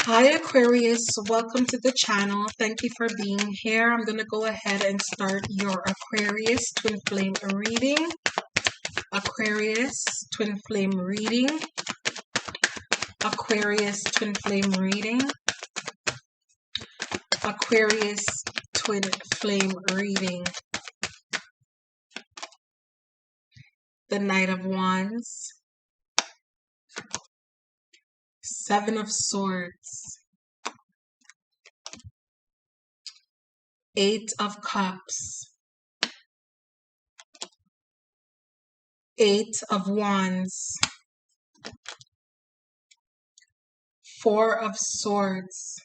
Hi Aquarius, welcome to the channel. Thank you for being here. I'm going to go ahead and start your Aquarius twin flame reading. Aquarius twin flame reading. Aquarius twin flame reading. Aquarius twin flame reading. The Knight of Wands. Seven of Swords. Eight of Cups. Eight of Wands. Four of Swords.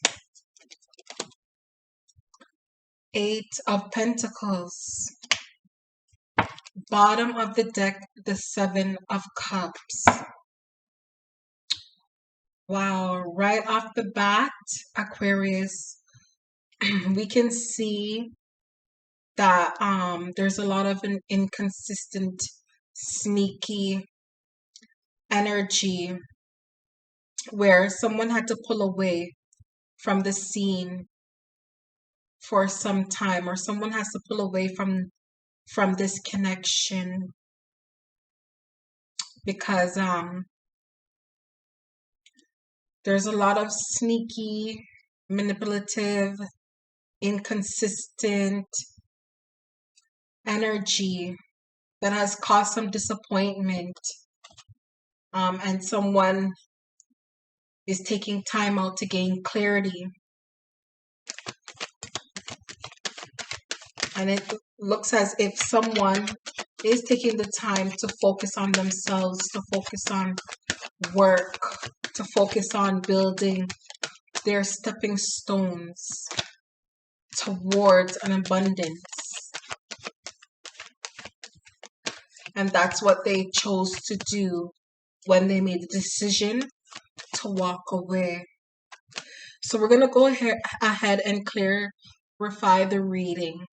Eight of Pentacles. Bottom of the deck, the Seven of Cups. Wow, right off the bat, Aquarius, we can see that there's a lot of an inconsistent, sneaky energy where someone had to pull away from the scene for some time, or someone has to pull away from this connection because there's a lot of sneaky, manipulative, inconsistent energy that has caused some disappointment, and someone is taking time out to gain clarity. And it looks as if someone is taking the time to focus on themselves, to focus on work, to focus on building their stepping stones towards an abundance. And that's what they chose to do when they made the decision to walk away. So we're going to go ahead and clarify the reading.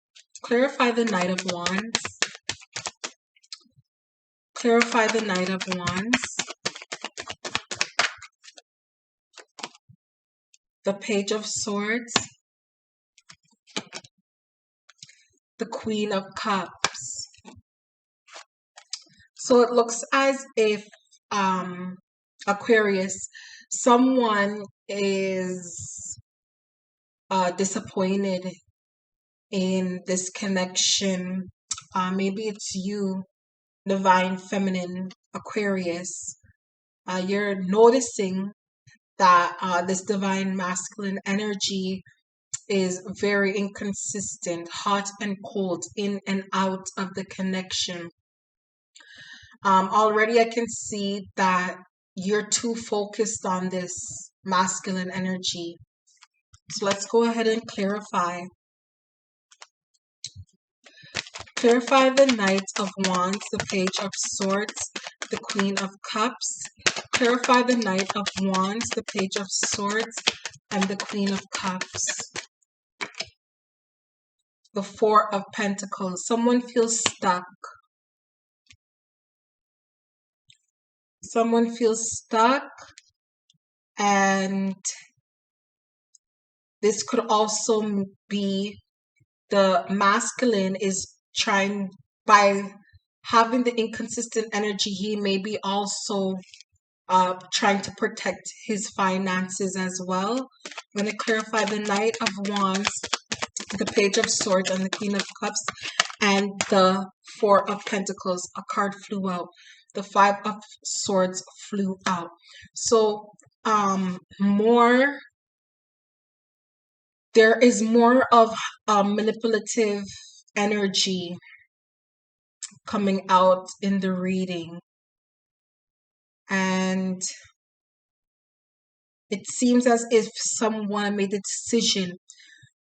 Clarify the Knight of Wands. Clarify the Knight of Wands. The Page of Swords. The Queen of Cups. So it looks as if Aquarius, someone is disappointed in this connection. Maybe it's you, Divine Feminine Aquarius. You're noticing that this Divine Masculine energy is very inconsistent, hot and cold, in and out of the connection. Already I can see that you're too focused on this masculine energy. So let's go ahead and clarify. Clarify the Knight of Wands, the Page of Swords, the Queen of Cups. Clarify the Knight of Wands, the Page of Swords, and the Queen of Cups. The Four of Pentacles. Someone feels stuck. Someone feels stuck, and this could also be the masculine is trying, by having the inconsistent energy, he may be also trying to protect his finances as well. I'm going to clarify the Knight of Wands, the Page of Swords, and the Queen of Cups, and the Four of Pentacles. A card flew out. The Five of Swords flew out. So there is more of manipulative energy coming out in the reading, and it seems as if someone made the decision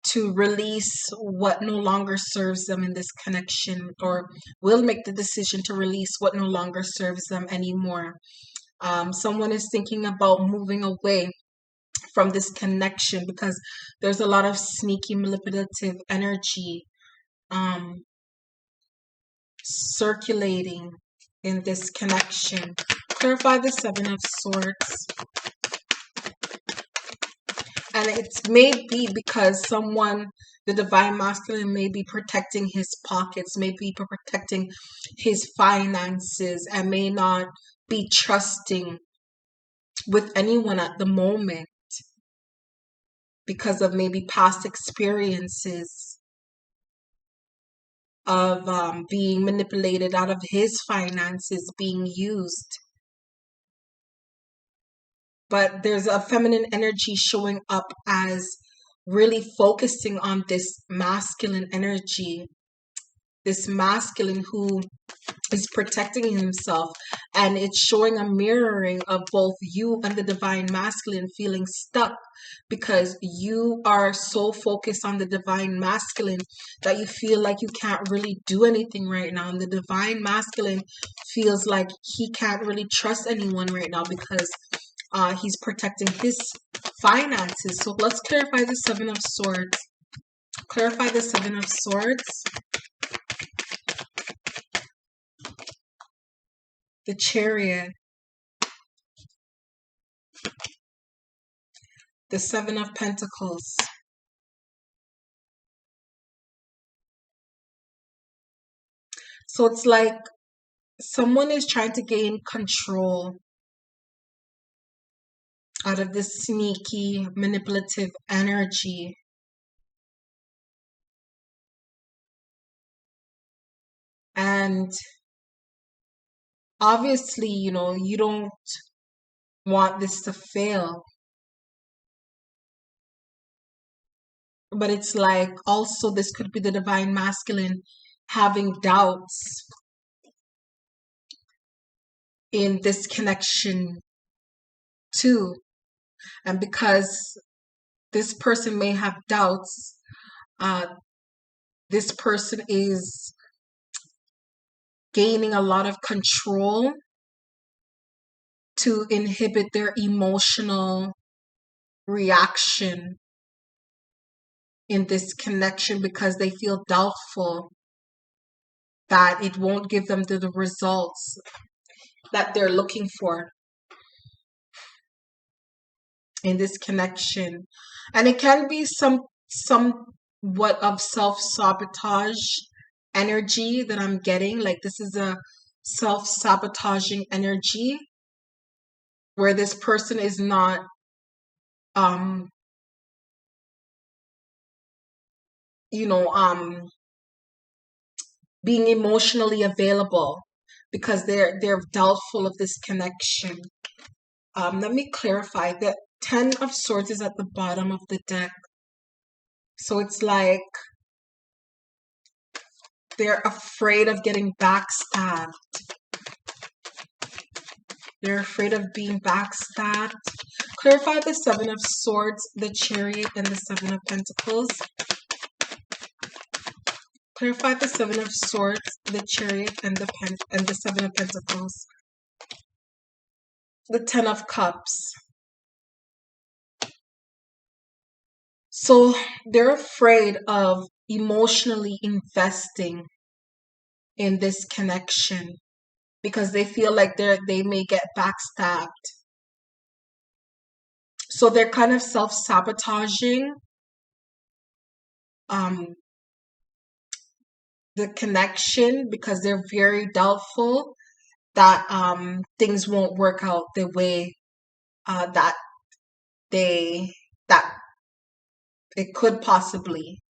to release what no longer serves them in this connection, or will make the decision to release what no longer serves them anymore. Someone is thinking about moving away from this connection because there's a lot of sneaky manipulative energy circulating in this connection. Clarify the Seven of Swords. And it may be because someone, the divine masculine, may be protecting his pockets, may be protecting his finances, and may not be trusting with anyone at the moment because of maybe past experiences of being manipulated out of his finances, being used. But there's a feminine energy showing up as really focusing on this masculine energy, this masculine who is protecting himself, and it's showing a mirroring of both you and the divine masculine feeling stuck because you are so focused on the divine masculine that you feel like you can't really do anything right now, and the divine masculine feels like he can't really trust anyone right now because he's protecting his finances. So let's clarify the Seven of Swords. Clarify the Seven of Swords. The Chariot. The Seven of Pentacles. So it's like someone is trying to gain control out of this sneaky, manipulative energy. And obviously, you know, you don't want this to fail. But it's like also this could be the divine masculine having doubts in this connection too. And because this person may have doubts, this person is gaining a lot of control to inhibit their emotional reaction in this connection because they feel doubtful that it won't give them the results that they're looking for in this connection. And it can be somewhat of self-sabotage energy that I'm getting. Like this is a self-sabotaging energy where this person is not being emotionally available because they're doubtful of this connection. Let me clarify. The Ten of Swords is at the bottom of the deck. So it's like they're afraid of getting backstabbed. They're afraid of being backstabbed. Clarify the Seven of Swords, the Chariot, and the Seven of Pentacles. Clarify the Seven of Swords, the Chariot, and the Seven of Pentacles. The Ten of Cups. So they're afraid of emotionally investing in this connection because they feel like they may get backstabbed. So they're kind of self-sabotaging the connection because they're very doubtful that things won't work out the way that it could possibly.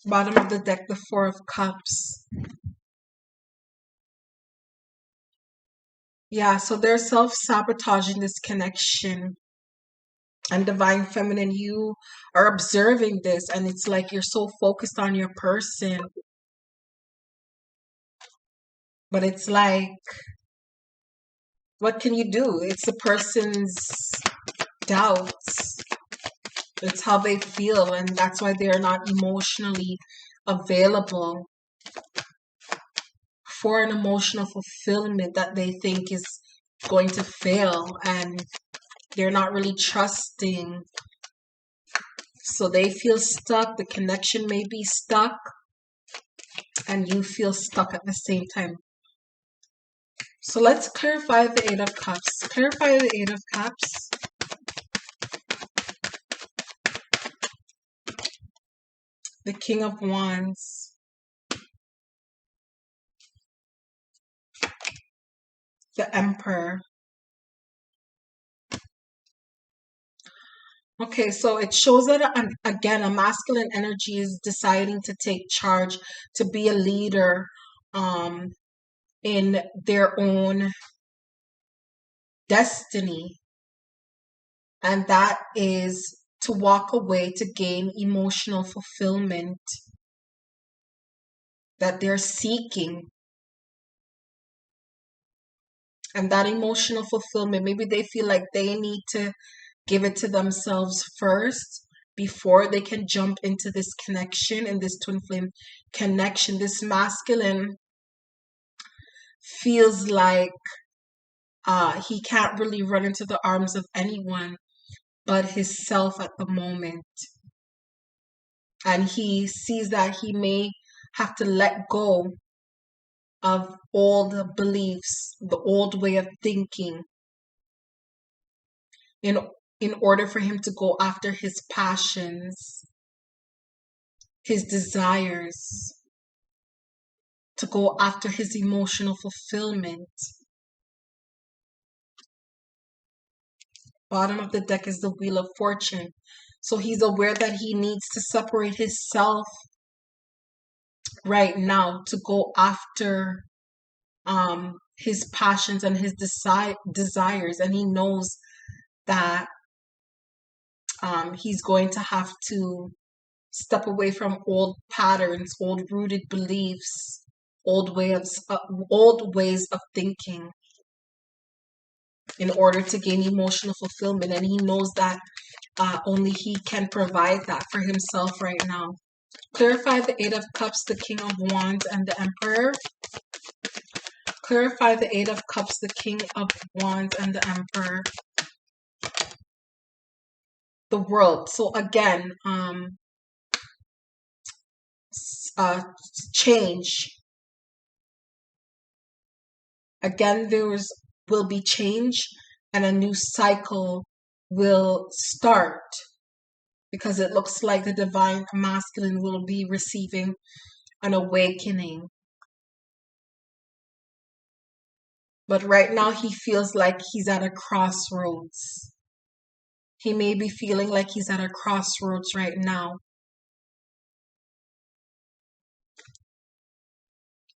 Bottom of the deck, the Four of Cups. Yeah, so they're self-sabotaging this connection. And divine feminine, you are observing this and it's like you're so focused on your person. But it's like, what can you do? It's the person's doubts. It's how they feel, and that's why they're not emotionally available for an emotional fulfillment that they think is going to fail, and they're not really trusting. So they feel stuck. The connection may be stuck, and you feel stuck at the same time. So let's clarify the Eight of Cups. Clarify the Eight of Cups. The King of Wands. The Emperor. Okay, so it shows that again, a masculine energy is deciding to take charge, to be a leader in their own destiny. And that is to walk away to gain emotional fulfillment that they're seeking. And that emotional fulfillment, maybe they feel like they need to give it to themselves first before they can jump into this connection, in this twin flame connection. This masculine feels like he can't really run into the arms of anyone but himself at the moment. And he sees that he may have to let go of old beliefs, the old way of thinking, in in order for him to go after his passions, his desires, to go after his emotional fulfillment. Bottom of the deck is the Wheel of Fortune. So he's aware that he needs to separate himself right now to go after his passions and his desires. And he knows that he's going to have to step away from old patterns, old rooted beliefs, old ways of thinking in order to gain emotional fulfillment. And he knows that only he can provide that for himself right now. Clarify the Eight of Cups, the King of Wands, and the Emperor. Clarify the Eight of Cups, the King of Wands, and the Emperor. The World. So again, change. Again, will be change, and a new cycle will start, because it looks like the divine masculine will be receiving an awakening. But right now he feels like he's at a crossroads. He may be feeling like he's at a crossroads right now,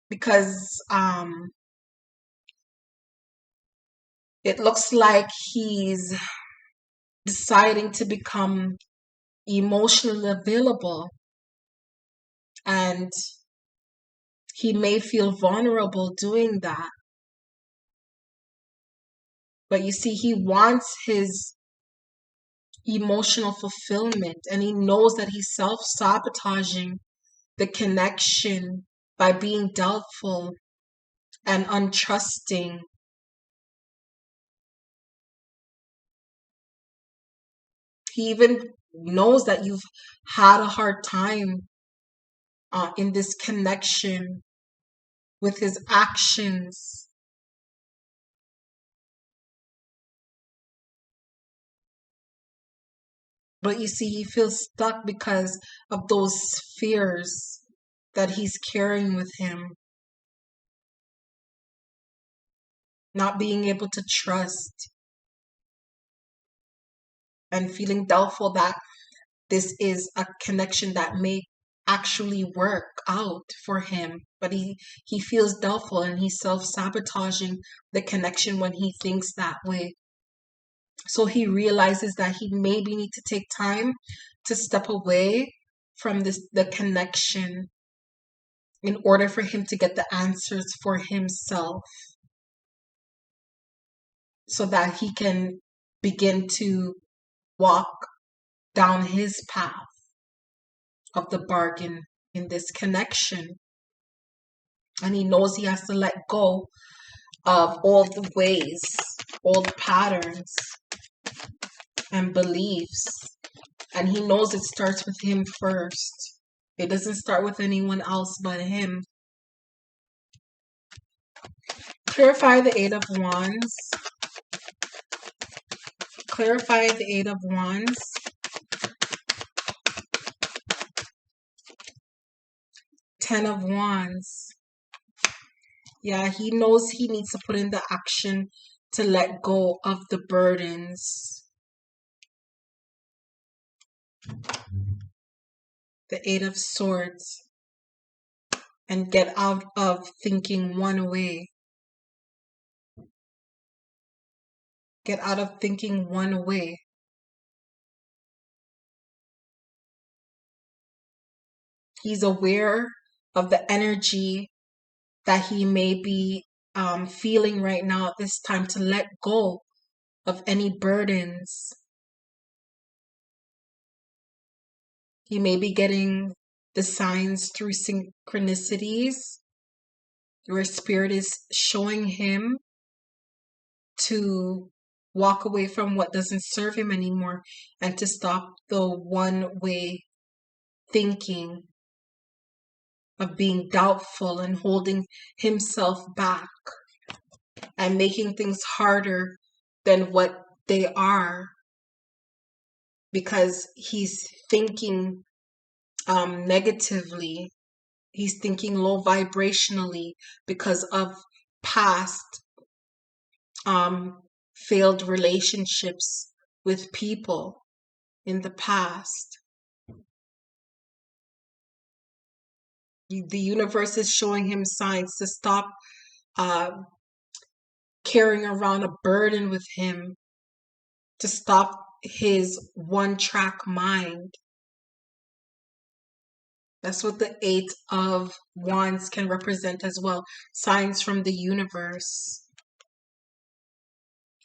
because it looks like he's deciding to become emotionally available, and he may feel vulnerable doing that. But you see, he wants his emotional fulfillment, and he knows that he's self-sabotaging the connection by being doubtful and untrusting. He even knows that you've had a hard time in this connection with his actions. But you see, he feels stuck because of those fears that he's carrying with him. Not being able to trust, and feeling doubtful that this is a connection that may actually work out for him. But he feels doubtful, and he's self-sabotaging the connection when he thinks that way. So he realizes that he maybe need to take time to step away from the connection in order for him to get the answers for himself, so that he can begin to walk down his path of the bargain in this connection. And he knows he has to let go of all the ways, all the patterns and beliefs. And he knows it starts with him first. It doesn't start with anyone else but him. Clarify the Eight of Wands. Clarify the Eight of Wands. Ten of Wands. Yeah, he knows he needs to put in the action to let go of the burdens. The Eight of Swords. And get out of thinking one way. Get out of thinking one way. He's aware of the energy that he may be feeling right now at this time, to let go of any burdens. He may be getting the signs through synchronicities, where spirit is showing him to walk away from what doesn't serve him anymore and to stop the one-way thinking of being doubtful and holding himself back and making things harder than what they are, because he's thinking negatively. He's thinking low vibrationally because of past failed relationships with people in the past. The universe is showing him signs to stop carrying around a burden with him, to stop his one-track mind. That's what the Eight of Wands can represent as well. Signs from the universe.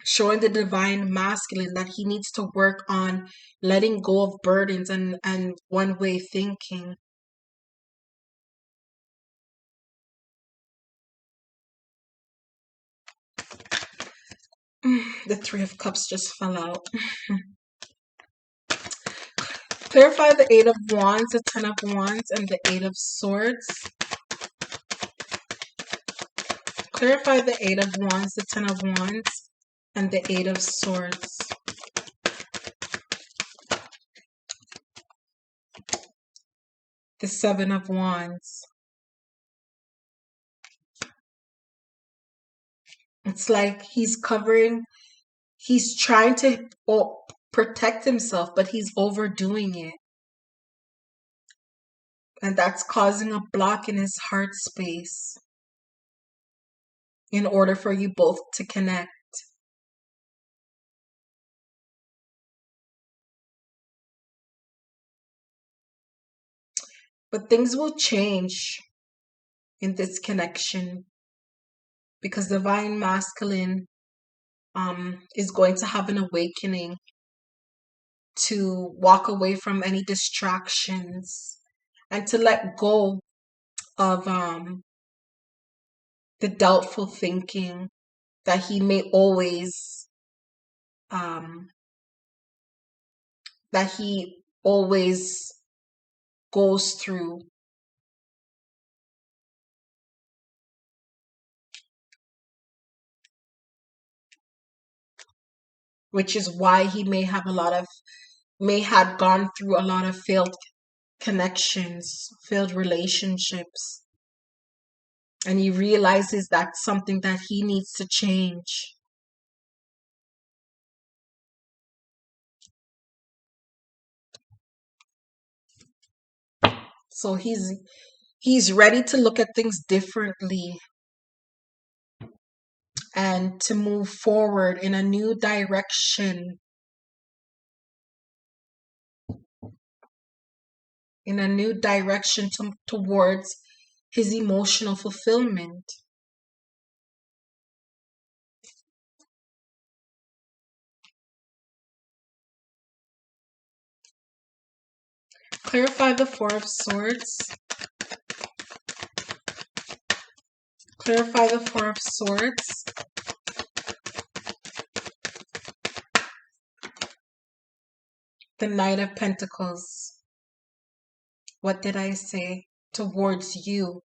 Showing the divine masculine that he needs to work on letting go of burdens and one-way thinking. The Three of Cups just fell out. Clarify the Eight of Wands, the Ten of Wands, and the Eight of Swords. Clarify the Eight of Wands, the Ten of Wands, and the Eight of Swords. The Seven of Wands. It's like he's trying to protect himself, but he's overdoing it. And that's causing a block in his heart space in order for you both to connect. But things will change in this connection, because divine masculine is going to have an awakening to walk away from any distractions and to let go of the doubtful thinking that he may always goes through. Which is why he may have gone through a lot of failed connections, failed relationships. And he realizes that's something that he needs to change. So he's ready to look at things differently and to move forward in a new direction. Towards his emotional fulfillment. Clarify the Four of Swords. Clarify the Four of Swords. The Knight of Pentacles. What did I say? Towards you.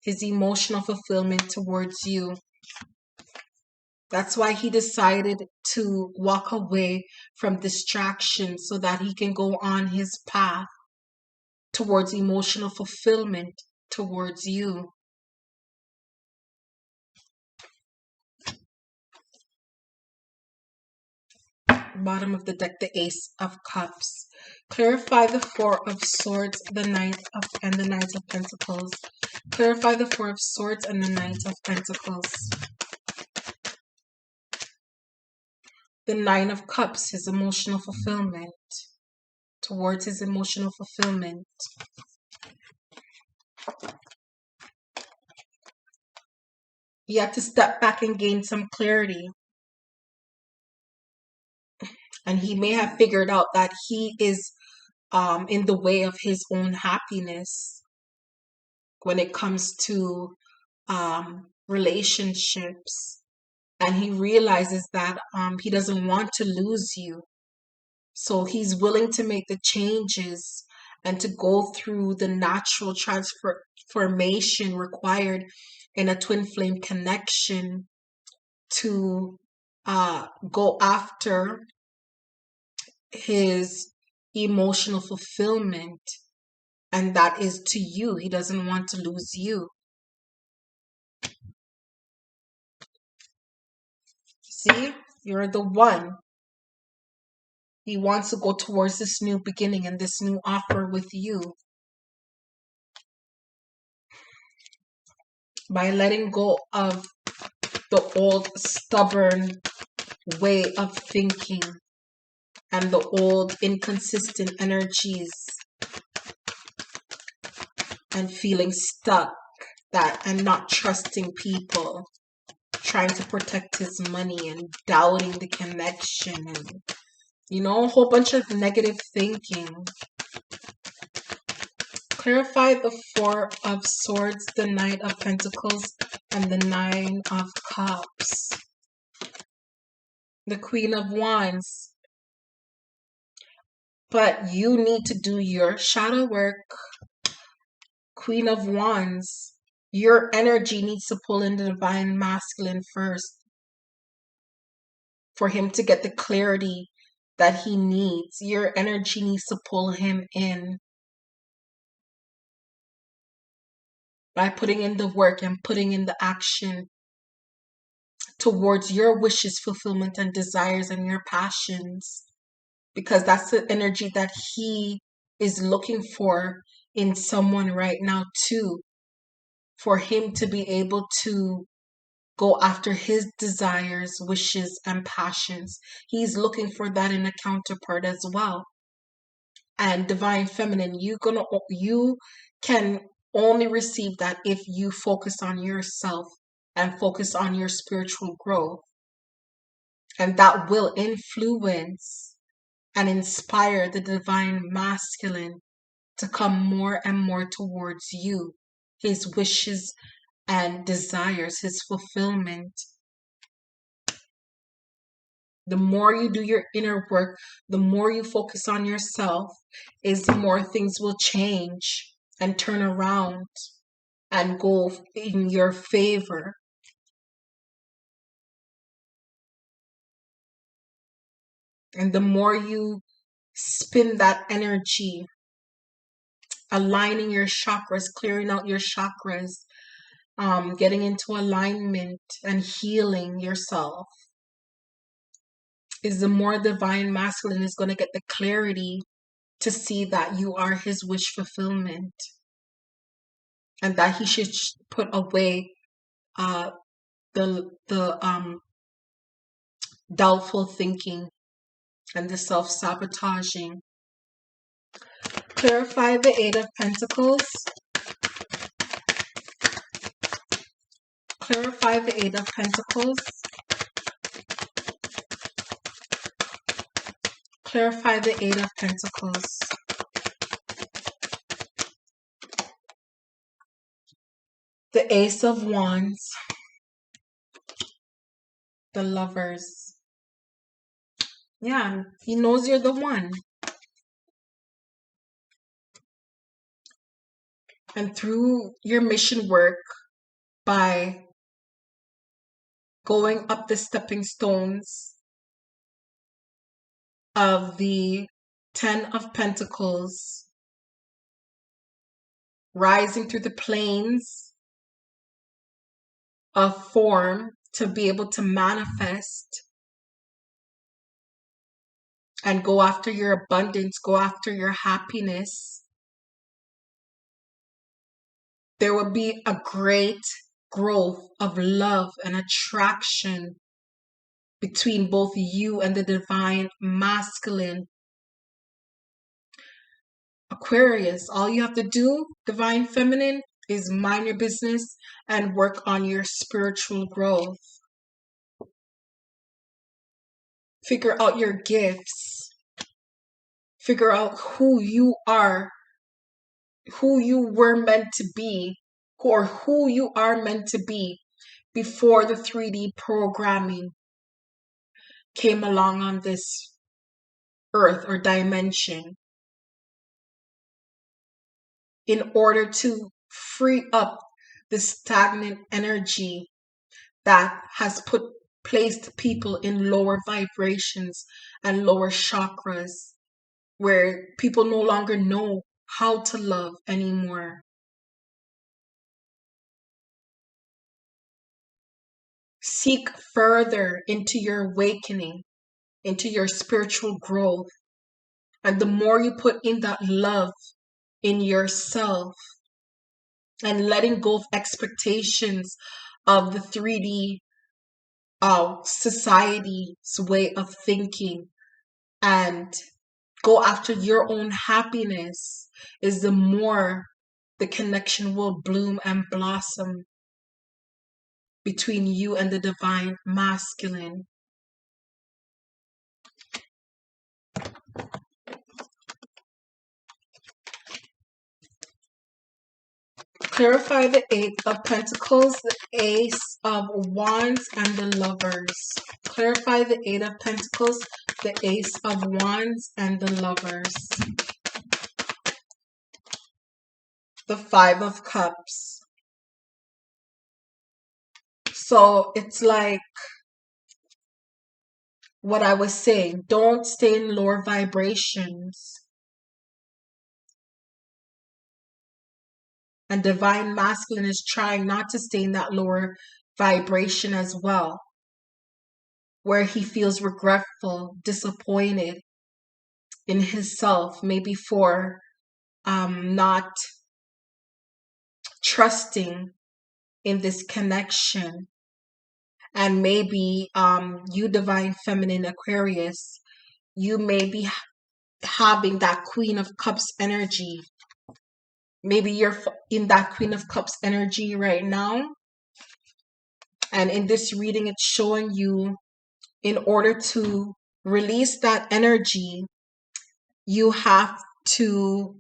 His emotional fulfillment towards you. That's why he decided to walk away from distraction so that he can go on his path towards emotional fulfillment towards you. Bottom of the deck, the Ace of Cups. Clarify the Four of Swords, the Knight of Pentacles. Clarify the Four of Swords and the Knight of Pentacles. The Nine of Cups, his emotional fulfillment. Towards his emotional fulfillment. He had to step back and gain some clarity. And he may have figured out that he is in the way of his own happiness when it comes to relationships. And he realizes that he doesn't want to lose you. So he's willing to make the changes and to go through the natural transformation required in a twin flame connection to go after his emotional fulfillment. And that is to you. He doesn't want to lose you. See, you're the one. He wants to go towards this new beginning and this new offer with you. By letting go of the old stubborn way of thinking and the old inconsistent energies and feeling stuck and not trusting people, trying to protect his money and doubting the connection and a whole bunch of negative thinking. Clarify the Four of Swords, the Knight of Pentacles, and the Nine of Cups. The Queen of Wands. But you need to do your shadow work. Queen of Wands. Your energy needs to pull in the divine masculine first for him to get the clarity that he needs. Your energy needs to pull him in by putting in the work and putting in the action towards your wishes, fulfillment, and desires and your passions. Because that's the energy that he is looking for in someone right now too. For him to be able to go after his desires, wishes, and passions. He's looking for that in a counterpart as well. And divine feminine, you can only receive that if you focus on yourself and focus on your spiritual growth. And that will influence and inspire the divine masculine to come more and more towards you, his wishes and desires, his fulfillment. The more you do your inner work, the more you focus on yourself, is the more things will change and turn around and go in your favor. And the more you spin that energy, aligning your chakras, clearing out your chakras, getting into alignment and healing yourself, is the more divine masculine is going to get the clarity to see that you are his wish fulfillment and that he should put away the doubtful thinking and the self-sabotaging. Clarify the Eight of Pentacles. Clarify the Eight of Pentacles. Clarify the Eight of Pentacles. The Ace of Wands. The Lovers. Yeah, he knows you're the one. And through your mission work, by going up the stepping stones of the Ten of Pentacles, rising through the planes of form to be able to manifest and go after your abundance, go after your happiness. There will be a great growth of love and attraction between both you and the divine masculine. Aquarius, all you have to do, divine feminine, is mind your business and work on your spiritual growth. Figure out your gifts. Figure out who you are, who you were meant to be, or who you are meant to be before the 3D programming came along on this earth or dimension, in order to free up the stagnant energy that has placed people in lower vibrations and lower chakras, where people no longer know how to love anymore. Seek further into your awakening, into your spiritual growth. And the more you put in that love in yourself and letting go of expectations of the 3D society's way of thinking and go after your own happiness, is the more the connection will bloom and blossom between you and the divine masculine. Clarify the Eight of Pentacles, the Ace of Wands, and the Lovers. Clarify the Eight of Pentacles, the Ace of Wands, and the Lovers. The Five of Cups. So it's like what I was saying. Don't stay in lower vibrations. And divine masculine is trying not to stay in that lower vibration as well, where he feels regretful, disappointed in himself, maybe for not trusting in this connection. And maybe you, divine feminine Aquarius, you may be having that Queen of Cups energy. Maybe you're in that Queen of Cups energy right now. And in this reading, it's showing you, in order to release that energy, you have to,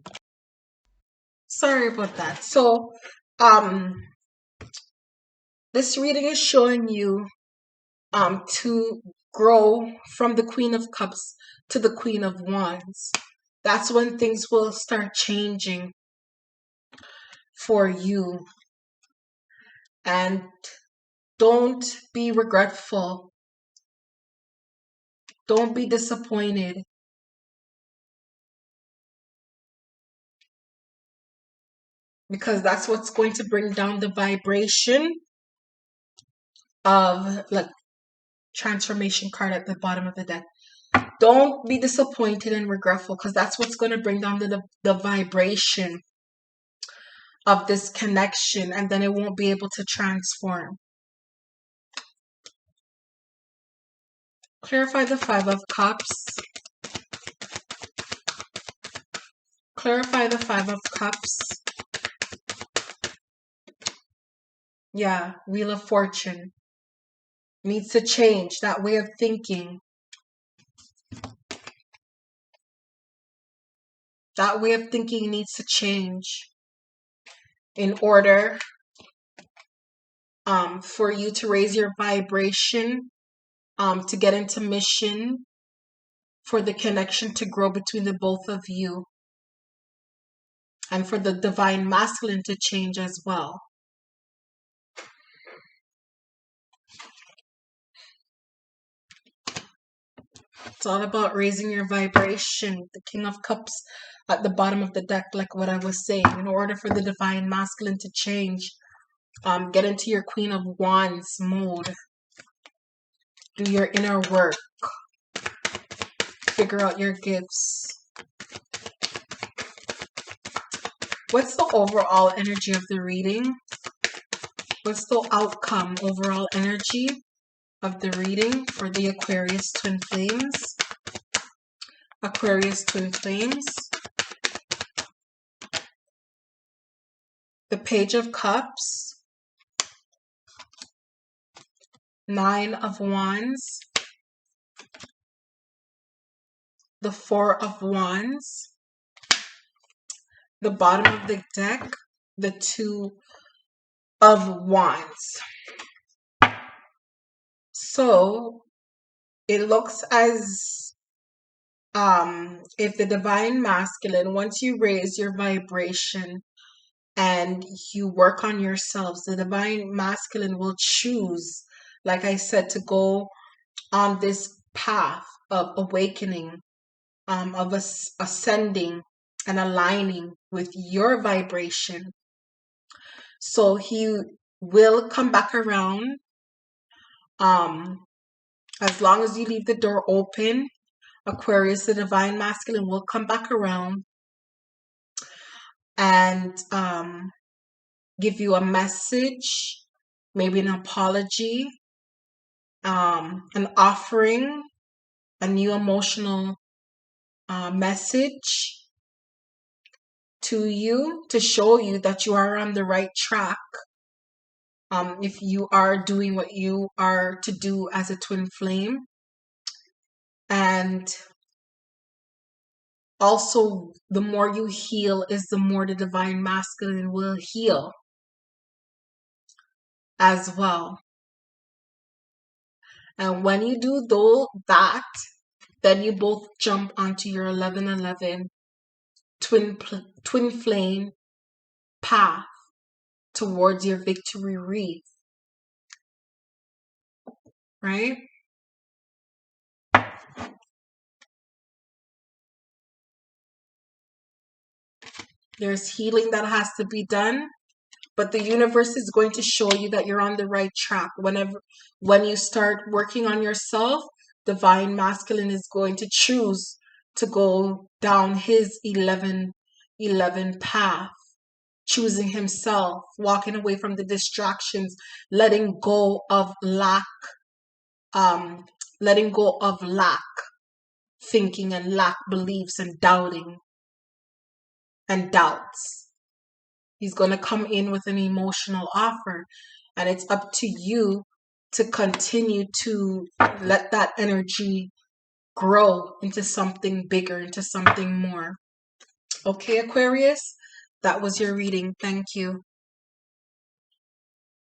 sorry about that. So, this reading is showing you to grow from the Queen of Cups to the Queen of Wands. That's when things will start changing for you. And don't be regretful. Don't be disappointed. Because that's what's going to bring down the vibration of, like, transformation card at the bottom of the deck. Don't be disappointed and regretful, because that's what's going to bring down the vibration of this connection, and then it won't be able to transform. Clarify the Five of Cups. Clarify the Five of Cups. Yeah, Wheel of Fortune needs to change that way of thinking. That way of thinking needs to change in order for you to raise your vibration, to get into mission, for the connection to grow between the both of you, and for the divine masculine to change as well. It's all about raising your vibration. The King of Cups at the bottom of the deck, like what I was saying. In order for the divine masculine to change, get into your Queen of Wands mode. Do your inner work. Figure out your gifts. What's the overall energy of the reading? What's the outcome, overall energy of the reading for the Aquarius Twin Flames? Aquarius Twin Flames. The Page of Cups. 9 of Wands. The 4 of Wands. The bottom of the deck, the 2 of Wands. So it looks as if the divine masculine, once you raise your vibration and you work on yourselves, the divine masculine will choose, like I said, to go on this path of awakening, of ascending and aligning with your vibration. So he will come back around. As long as you leave the door open, Aquarius, the divine masculine, will come back around and give you a message, maybe an apology, an offering, a new emotional message to you to show you that you are on the right track. If you are doing what you are to do as a twin flame. And also, the more you heal is the more the divine masculine will heal as well. And when you do that, then you both jump onto your 1111 twin flame path towards your victory wreath. Right? There's healing that has to be done, but the universe is going to show you that you're on the right track. When you start working on yourself, divine masculine is going to choose to go down his 11 path, choosing himself, walking away from the distractions, letting go of lack, thinking and lack beliefs and doubting and doubts. He's going to come in with an emotional offer, and it's up to you to continue to let that energy grow into something bigger, into something more. Okay, Aquarius, that was your reading. Thank you.